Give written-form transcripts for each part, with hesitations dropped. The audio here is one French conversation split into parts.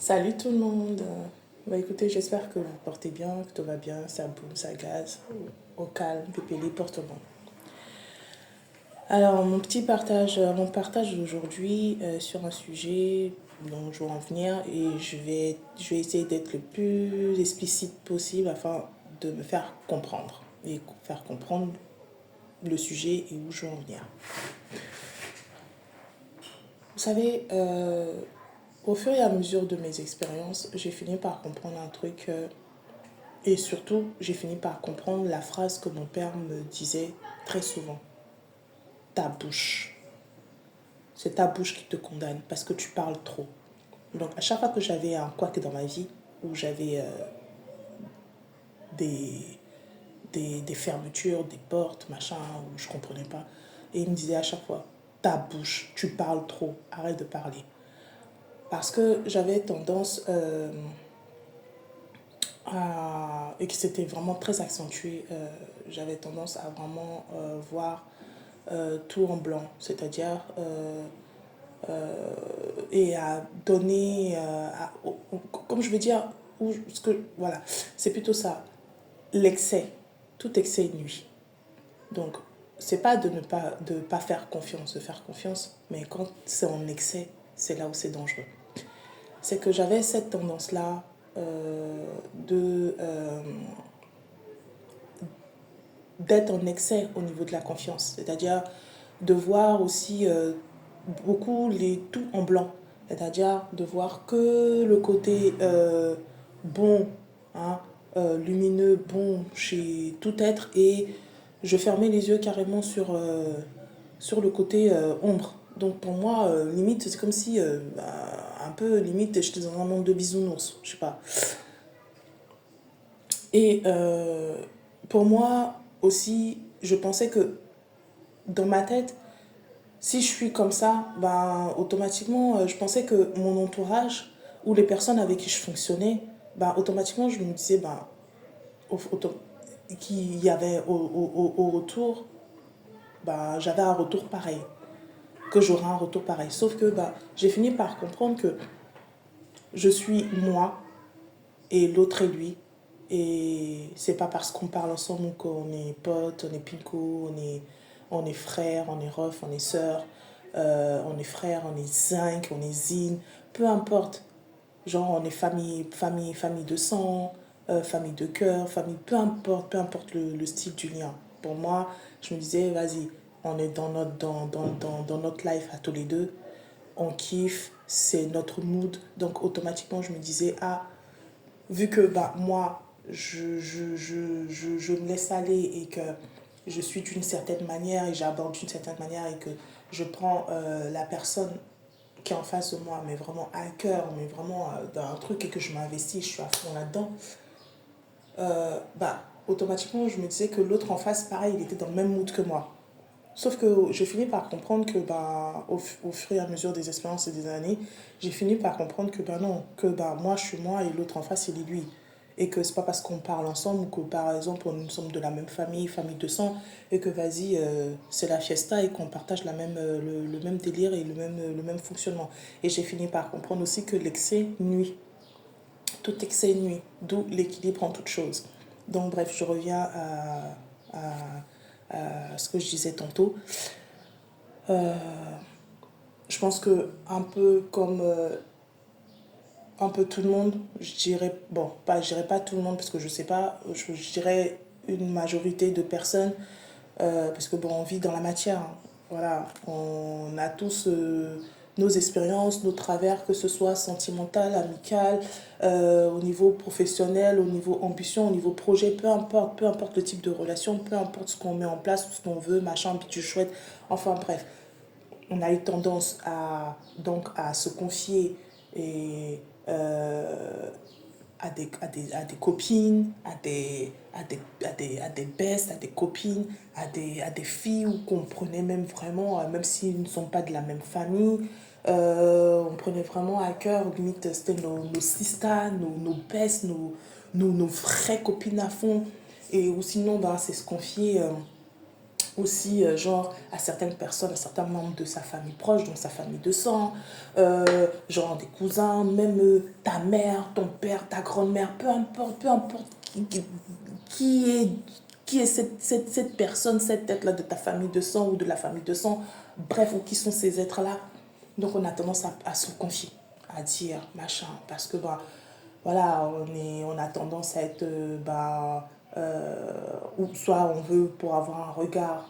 Salut tout le monde. Écoutez, j'espère que vous portez bien, que tout va bien, ça boum, ça gaz, au calme, pépélé, porte bon. Alors, mon partage d'aujourd'hui sur un sujet dont je vais en venir et je vais essayer d'être le plus explicite possible afin de me faire comprendre et faire comprendre le sujet et où je veux en venir. Vous savez, au fur et à mesure de mes expériences, j'ai fini par comprendre un truc. Et surtout, j'ai fini par comprendre la phrase que mon père me disait très souvent. Ta bouche. C'est ta bouche qui te condamne parce que tu parles trop. Donc à chaque fois que j'avais un couac dans ma vie, où j'avais des, des fermetures, des portes, machin, où je ne comprenais pas, et il me disait à chaque fois, ta bouche, tu parles trop, arrête de parler. Parce que j'avais tendance et que c'était vraiment très accentué, j'avais tendance à vraiment voir tout en blanc, c'est-à-dire et à donner, comme je veux dire, voilà, c'est plutôt ça, l'excès, tout excès nuit. Donc, c'est pas de pas faire confiance, de faire confiance, mais quand c'est en excès, c'est là où c'est dangereux. C'est que j'avais cette tendance-là de d'être en excès au niveau de la confiance, c'est-à-dire de voir aussi beaucoup les tout en blanc, c'est-à-dire de voir que le côté bon, hein, lumineux, bon chez tout être, et je fermais les yeux carrément sur le côté ombre. Donc pour moi, limite, c'est comme si, un peu limite, j'étais dans un monde de bisounours, je sais pas. Et pour moi aussi, je pensais que dans ma tête, si je suis comme ça, ben, automatiquement, je pensais que mon entourage ou les personnes avec qui je fonctionnais, ben, automatiquement, je me disais ben, qu'il y avait au retour, ben, j'avais un retour pareil, que j'aurais un retour pareil. Sauf que ben, j'ai fini par comprendre que je suis moi et l'autre est lui. Et c'est pas parce qu'on parle ensemble qu'on est potes, on est pinko, on est frères, on est ref, on est sœurs, on est frères, on est zinc, on est zine, peu importe. Genre on est famille de sang, famille de cœur, famille, peu importe le style du lien. Pour moi, je me disais, vas-y, on est dans notre life à tous les deux, on kiffe, c'est notre mood. Donc automatiquement, je me disais, ah, vu que bah, moi, je me laisse aller et que je suis d'une certaine manière et j'aborde d'une certaine manière et que je prends la personne qui est en face de moi, mais vraiment à cœur, mais vraiment dans un truc et que je m'investis, je suis à fond là-dedans, bah, automatiquement, je me disais que l'autre en face, pareil, il était dans le même mood que moi. Sauf que j'ai fini par comprendre que bah, au fur et à mesure des expériences et des années, j'ai fini par comprendre que bah non, que bah, moi je suis moi et l'autre en face il est lui. Et que c'est pas parce qu'on parle ensemble ou que par exemple nous sommes de la même famille, famille de sang, et que vas-y, c'est la fiesta et qu'on partage le même délire et le même fonctionnement. Et j'ai fini par comprendre aussi que l'excès nuit. Tout excès nuit, d'où l'équilibre en toute chose. Donc bref, je reviens à ce que je disais tantôt. Je pense que un peu comme un peu tout le monde, je dirais, bon, pas, je dirais pas tout le monde parce que je sais pas, je dirais une majorité de personnes, parce que bon, on vit dans la matière, hein. Voilà, on a tous nos expériences, nos travers, que ce soit sentimental, amical, au niveau professionnel, au niveau ambition, au niveau projet, peu importe le type de relation, peu importe ce qu'on met en place, ce qu'on veut, machin, puis tu chouette, enfin bref, on a eu tendance donc, à se confier et, à des copines, à des bestes, à des copines, à des filles qu'on prenait même vraiment, même s'ils ne sont pas de la même famille, on prenait vraiment à cœur, limite c'était nos sistas, nos bestes, nos vraies copines à fond. Et ou sinon, ben, c'est se confier aussi, genre, à certaines personnes, à certains membres de sa famille proche, donc sa famille de sang, genre des cousins, même ta mère, ton père, ta grand-mère, peu importe qui est, qui est cette personne, cette tête-là de ta famille de sang ou de la famille de sang, bref, ou qui sont ces êtres-là. Donc on a tendance à se confier, à dire machin, parce que bah, voilà, on a tendance à être, ou soit on veut pour avoir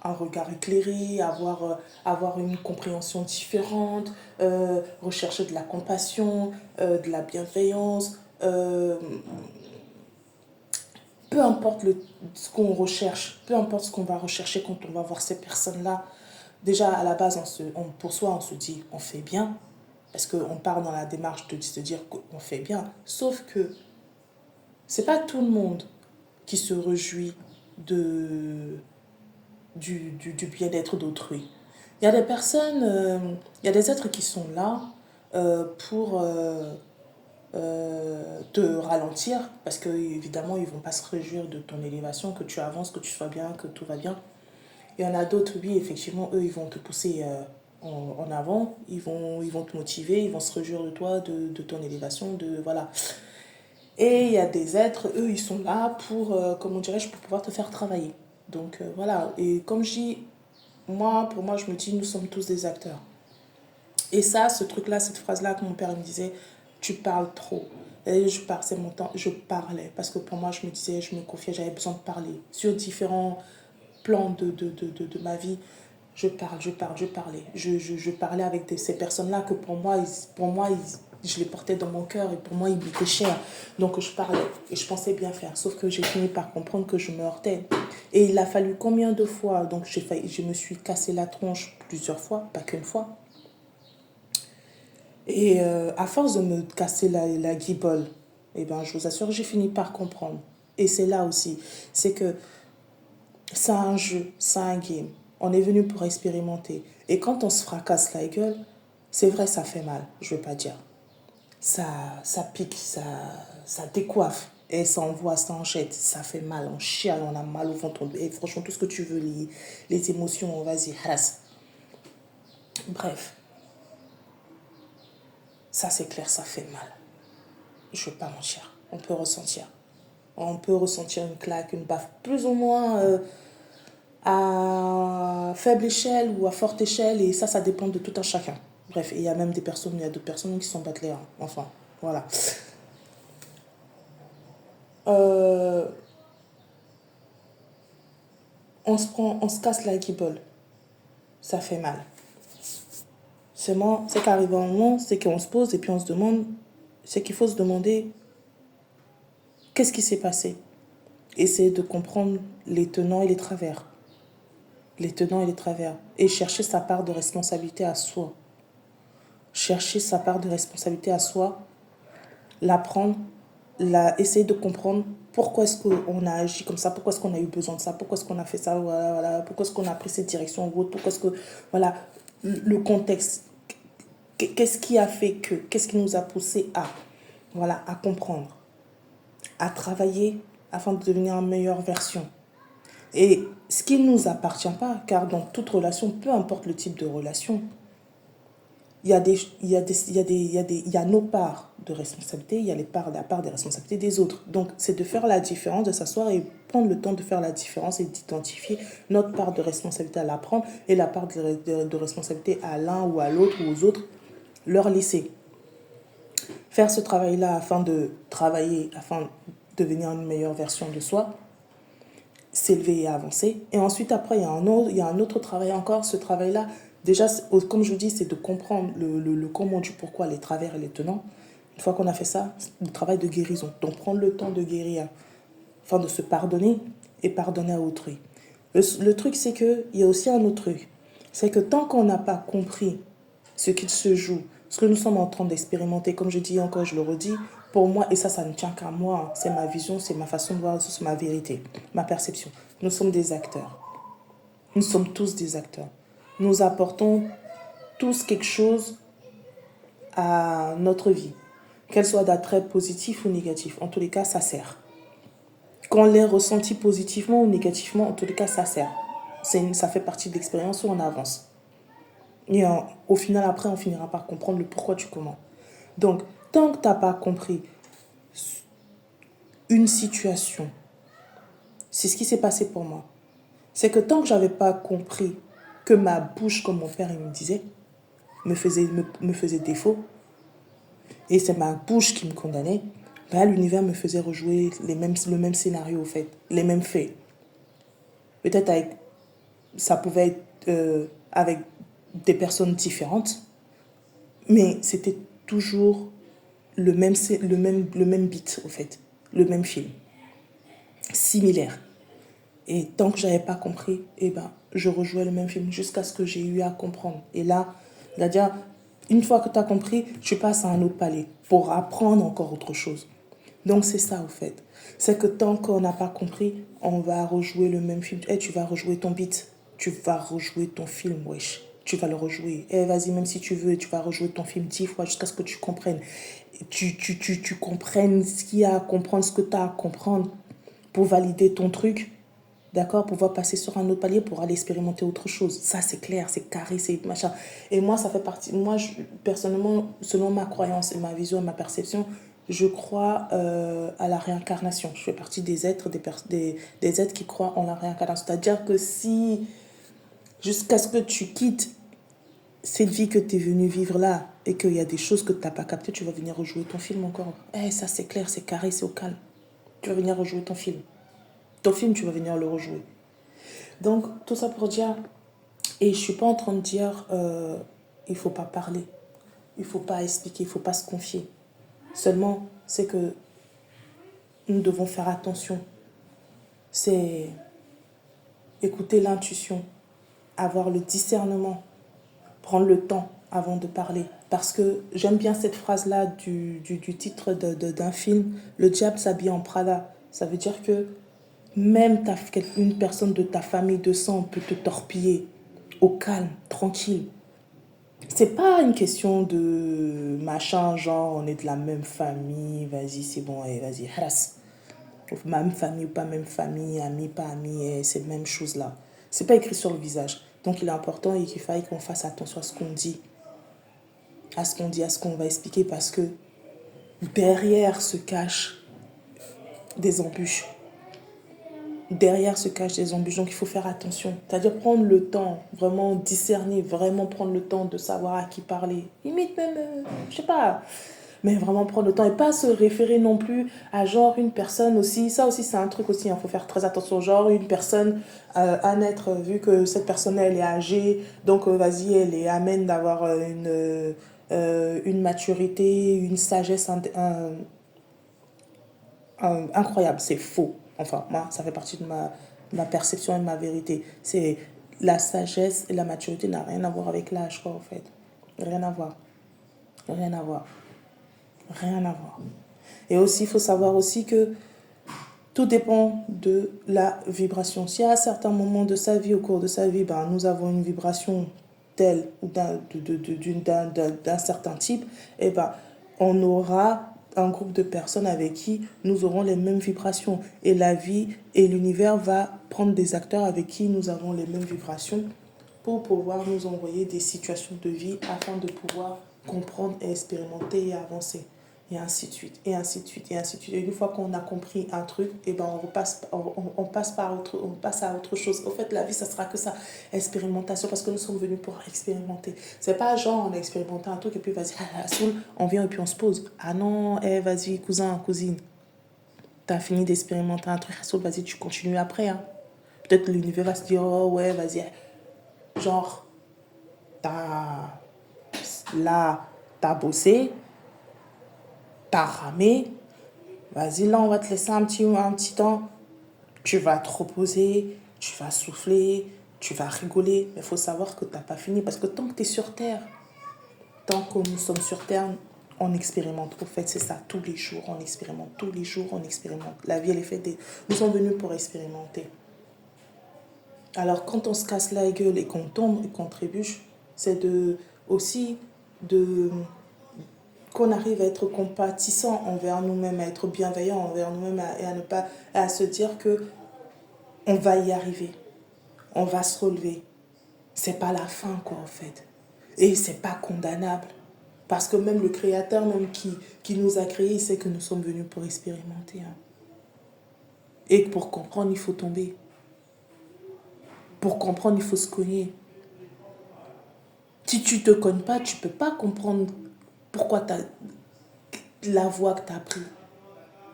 un regard éclairé, avoir une compréhension différente, rechercher de la compassion, de la bienveillance, peu importe ce qu'on recherche, peu importe ce qu'on va rechercher quand on va voir ces personnes-là. Déjà, à la base, pour soi, on se dit on fait bien, parce qu'on part dans la démarche de se dire qu'on fait bien. Sauf que c'est pas tout le monde qui se réjouit du bien-être d'autrui. Il y a des personnes, il y a des êtres qui sont là pour te ralentir, parce qu'évidemment, ils ne vont pas se réjouir de ton élévation, que tu avances, que tu sois bien, que tout va bien. Il y en a d'autres, oui, effectivement, eux, ils vont te pousser en avant, ils vont te motiver, ils vont se réjouir de toi, de ton élévation, voilà. Et il y a des êtres, eux, ils sont là pour, comment dirais-je, pour pouvoir te faire travailler. Donc voilà, et comme je dis, pour moi, je me dis, nous sommes tous des acteurs. Et ça, ce truc-là, cette phrase-là que mon père me disait, tu parles trop. Et c'est mon temps, je parlais. Parce que pour moi, je me disais, je me confiais, j'avais besoin de parler. Sur différents plans de ma vie, je parlais. Je parlais avec ces personnes-là que pour moi, je les portais dans mon cœur et pour moi, ils m'étaient chers. Donc, je parlais et je pensais bien faire. Sauf que j'ai fini par comprendre que je me heurtais. Et il a fallu combien de fois? Donc, je me suis cassé la tronche plusieurs fois, pas qu'une fois. Et à force de me casser la guibole, eh ben, je vous assure, j'ai fini par comprendre. Et c'est là aussi, c'est que c'est un jeu, c'est un game. On est venu pour expérimenter. Et quand on se fracasse la gueule, c'est vrai, ça fait mal, je ne vais pas dire. Ça pique, ça décoiffe. Et ça envoie, ça en jette, ça fait mal, on chiale, on a mal au ventre. Et franchement, tout ce que tu veux, les émotions, vas-y, reste. Bref, ça c'est clair, ça fait mal. Je ne veux pas mentir, on peut ressentir. On peut ressentir une claque, une baffe, plus ou moins à faible échelle ou à forte échelle, et ça dépend de tout un chacun. Bref, il y a même il y a d'autres personnes qui s'en battent les reins. Enfin, voilà. On se casse la guibole. Ça fait mal. C'est qu'arrive un moment, c'est qu'on se pose et puis on se demande, c'est qu'il faut se demander qu'est-ce qui s'est passé. Essayer de comprendre les tenants et les travers. Les tenants et les travers. Et chercher sa part de responsabilité à soi. Chercher sa part de responsabilité à soi, l'apprendre, essayer de comprendre pourquoi est-ce qu'on a agi comme ça, pourquoi est-ce qu'on a eu besoin de ça, pourquoi est-ce qu'on a fait ça, voilà, pourquoi est-ce qu'on a pris cette direction ou autre, pourquoi est-ce que, voilà, le contexte, qu'est-ce qui a fait que, qu'est-ce qui nous a poussé à comprendre, à travailler afin de devenir une meilleure version. Et ce qui ne nous appartient pas, car dans toute relation, peu importe le type de relation, il y a nos parts de responsabilité, il y a la part des responsabilités des autres. Donc, c'est de faire la différence, de s'asseoir et prendre le temps de faire la différence et d'identifier notre part de responsabilité à la prendre et la part de responsabilité à l'un ou à l'autre ou aux autres, leur laisser. Faire ce travail-là afin de devenir une meilleure version de soi, s'élever et avancer. Et ensuite, après, il y a un autre travail encore. Ce travail-là, déjà, comme je vous dis, c'est de comprendre le comment, du pourquoi, les travers et les tenants. Une fois qu'on a fait ça, le travail de guérison. Donc, prendre le temps de guérir, afin de se pardonner et pardonner à autrui. Le truc, c'est qu'il y a aussi un autre truc. C'est que tant qu'on n'a pas compris ce qu'il se joue, ce que nous sommes en train d'expérimenter, comme je dis encore, je le redis, pour moi, et ça ne tient qu'à moi, c'est ma vision, c'est ma façon de voir, c'est ma vérité, ma perception. Nous sommes des acteurs. Nous sommes tous des acteurs. Nous apportons tous quelque chose à notre vie, qu'elle soit d'attrait positif ou négatif. En tous les cas, ça sert. Qu'on l'ait ressenti positivement ou négativement, en tous les cas, ça sert. ça fait partie de l'expérience où on avance. Et au final, après, on finira par comprendre le pourquoi du comment. Donc, tant que tu n'as pas compris une situation, c'est ce qui s'est passé pour moi. C'est que tant que je n'avais pas compris que ma bouche, comme mon père il me disait, me faisait défaut, et c'est ma bouche qui me condamnait, ben, l'univers me faisait rejouer le même scénario, au fait, les mêmes faits. Peut-être ça pouvait être avec des personnes différentes, mais c'était toujours le même beat, au fait, le même film, similaire. Et tant que je n'avais pas compris, eh ben, je rejouais le même film jusqu'à ce que j'ai eu à comprendre. Et là, c'est-à-dire, une fois que tu as compris, tu passes à un autre palier pour apprendre encore autre chose. Donc c'est ça, au fait. C'est que tant qu'on n'a pas compris, on va rejouer le même film. Tu vas rejouer ton beat. Tu vas rejouer ton film, wesh. Tu vas le rejouer. Vas-y, même si tu veux, tu vas rejouer ton film 10 fois jusqu'à ce que tu comprennes. Tu comprennes ce qu'il y a à comprendre, ce que tu as à comprendre pour valider ton truc. D'accord, pour pouvoir passer sur un autre palier pour aller expérimenter autre chose. Ça, c'est clair, c'est carré, c'est machin. Et moi, ça fait partie. Moi, personnellement, selon ma croyance et ma vision et ma perception, je crois à la réincarnation. Je fais partie des êtres, des êtres qui croient en la réincarnation. C'est-à-dire que si, jusqu'à ce que tu quittes cette vie que tu es venu vivre là et qu'il y a des choses que tu n'as pas captées, tu vas venir rejouer ton film encore. Ça, c'est clair, c'est carré, c'est au calme. Tu vas venir rejouer ton film. Ton film, tu vas venir le rejouer. Donc, tout ça pour dire, et je ne suis pas en train de dire, il ne faut pas parler, il ne faut pas expliquer, il ne faut pas se confier. Seulement, c'est que nous devons faire attention. C'est écouter l'intuition, avoir le discernement, prendre le temps avant de parler. Parce que j'aime bien cette phrase-là du titre d'un film, Le diable s'habille en Prada. Ça veut dire que même une personne de ta famille de sang peut te torpiller au calme, tranquille. C'est pas une question de machin, genre on est de la même famille, vas-y, c'est bon, vas-y, haras. Même famille ou pas même famille, ami, pas ami, c'est la même chose là. C'est pas écrit sur le visage. Donc il est important et qu'il faille qu'on fasse attention à ce qu'on dit. À ce qu'on dit, à ce qu'on va expliquer, parce que derrière se cachent des embûches. Derrière se cachent des embûches, donc il faut faire attention. C'est-à-dire prendre le temps, vraiment discerner, vraiment prendre le temps de savoir à qui parler. Limite même, je sais pas, mais vraiment prendre le temps et pas se référer non plus à genre une personne aussi. Ça aussi c'est un truc aussi, il faut faire très attention. Genre une personne, à naître, vu que cette personne elle est âgée, donc vas-y, elle est amène d'avoir une maturité, une sagesse incroyable. C'est faux. Enfin, moi, ça fait partie de ma perception et de ma vérité. C'est la sagesse et la maturité n'a rien à voir avec l'âge, quoi, en fait. Rien à voir. Rien à voir. Rien à voir. Et aussi, il faut savoir aussi que tout dépend de la vibration. Si à certains moments de sa vie, au cours de sa vie, ben, nous avons une vibration telle ou d'un certain type, et ben, on aura un groupe de personnes avec qui nous aurons les mêmes vibrations. Et la vie et l'univers va prendre des acteurs avec qui nous avons les mêmes vibrations pour pouvoir nous envoyer des situations de vie afin de pouvoir comprendre et expérimenter et avancer. Et ainsi de suite, et ainsi de suite, et ainsi de suite. Et une fois qu'on a compris un truc, et ben on passe à autre chose. Au fait, la vie, ça sera que ça, expérimentation, parce que nous sommes venus pour expérimenter. C'est pas genre, on a expérimenté un truc, et puis vas-y, saoul, on vient et puis on se pose. Ah non, vas-y, cousin, cousine, t'as fini d'expérimenter un truc, saoul, vas-y, tu continues après. Hein. Peut-être l'univers va se dire, oh ouais, vas-y, genre, t'as bossé, t'as ramé, vas-y, là, on va te laisser un petit temps. Tu vas te reposer, tu vas souffler, tu vas rigoler. Mais il faut savoir que tu n'as pas fini. Parce que tant que tu es sur Terre, tant que nous sommes sur Terre, on expérimente. Au fait, c'est ça. Tous les jours, on expérimente. Tous les jours, on expérimente. La vie, elle est faite. Nous sommes venus pour expérimenter. Alors, quand on se casse la gueule et qu'on tombe et qu'on trébuche, c'est aussi qu'on arrive à être compatissant envers nous-mêmes, à être bienveillant envers nous-mêmes et à ne pas à se dire que on va y arriver. On va se relever. C'est pas la fin, quoi, en fait. Et c'est pas condamnable. Parce que même le Créateur, même qui nous a créés, il sait que nous sommes venus pour expérimenter. Hein. Et pour comprendre, il faut tomber. Pour comprendre, il faut se cogner. Si tu ne te cognes pas, tu ne peux pas comprendre pourquoi la voie que tu as prise.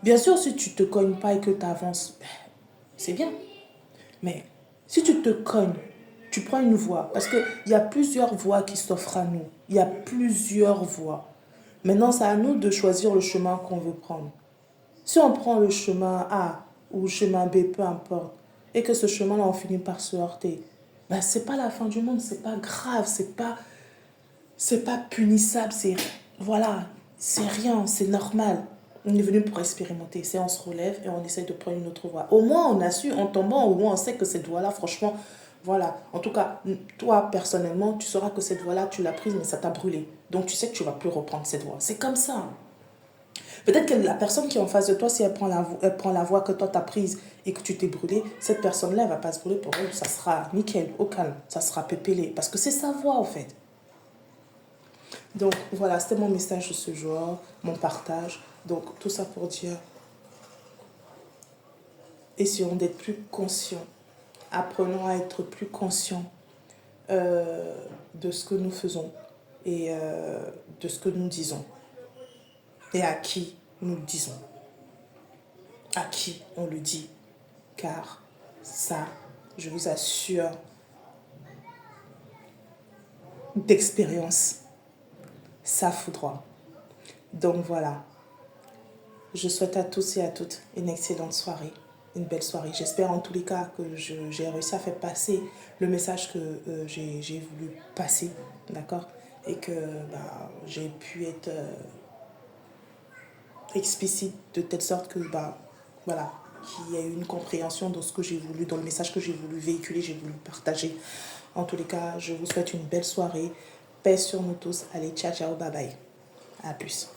Bien sûr, si tu ne te cognes pas et que tu avances, c'est bien. Mais si tu te cognes, tu prends une voie. Parce qu'il y a plusieurs voies qui s'offrent à nous. Il y a plusieurs voies. Maintenant, c'est à nous de choisir le chemin qu'on veut prendre. Si on prend le chemin A ou le chemin B, peu importe, et que ce chemin-là, on finit par se heurter, ben, c'est pas la fin du monde, c'est pas grave, c'est pas punissable, voilà, c'est rien, c'est normal. On est venu pour expérimenter. C'est on se relève et on essaie de prendre une autre voie. Au moins, on a su, en tombant, au moins, on sait que cette voie-là, franchement, voilà. En tout cas, toi, personnellement, tu sauras que cette voie-là, tu l'as prise, mais ça t'a brûlé. Donc, tu sais que tu ne vas plus reprendre cette voie. C'est comme ça. Peut-être que la personne qui est en face de toi, si elle prend la voie que toi, tu as prise et que tu t'es brûlé, cette personne-là, elle ne va pas se brûler pour elle. Ça sera nickel, au calme. Ça sera pépélé. Parce que c'est sa voie, en fait. Donc, voilà, c'était mon message de ce jour, mon partage. Donc, tout ça pour dire, essayons d'être plus conscients. Apprenons à être plus conscients de ce que nous faisons et de ce que nous disons. Et à qui nous le disons. À qui on le dit. Car ça, je vous assure, d'expérience, ça foudroie. Donc voilà. Je souhaite à tous et à toutes une excellente soirée, une belle soirée. J'espère en tous les cas que j'ai réussi à faire passer le message que j'ai voulu passer, d'accord? Et que j'ai pu être explicite de telle sorte que, voilà, qu'il y ait une compréhension de ce que j'ai voulu, dans le message que j'ai voulu véhiculer, j'ai voulu partager. En tous les cas, je vous souhaite une belle soirée. Paix sur nous tous. Allez, ciao, ciao, bye bye. À plus.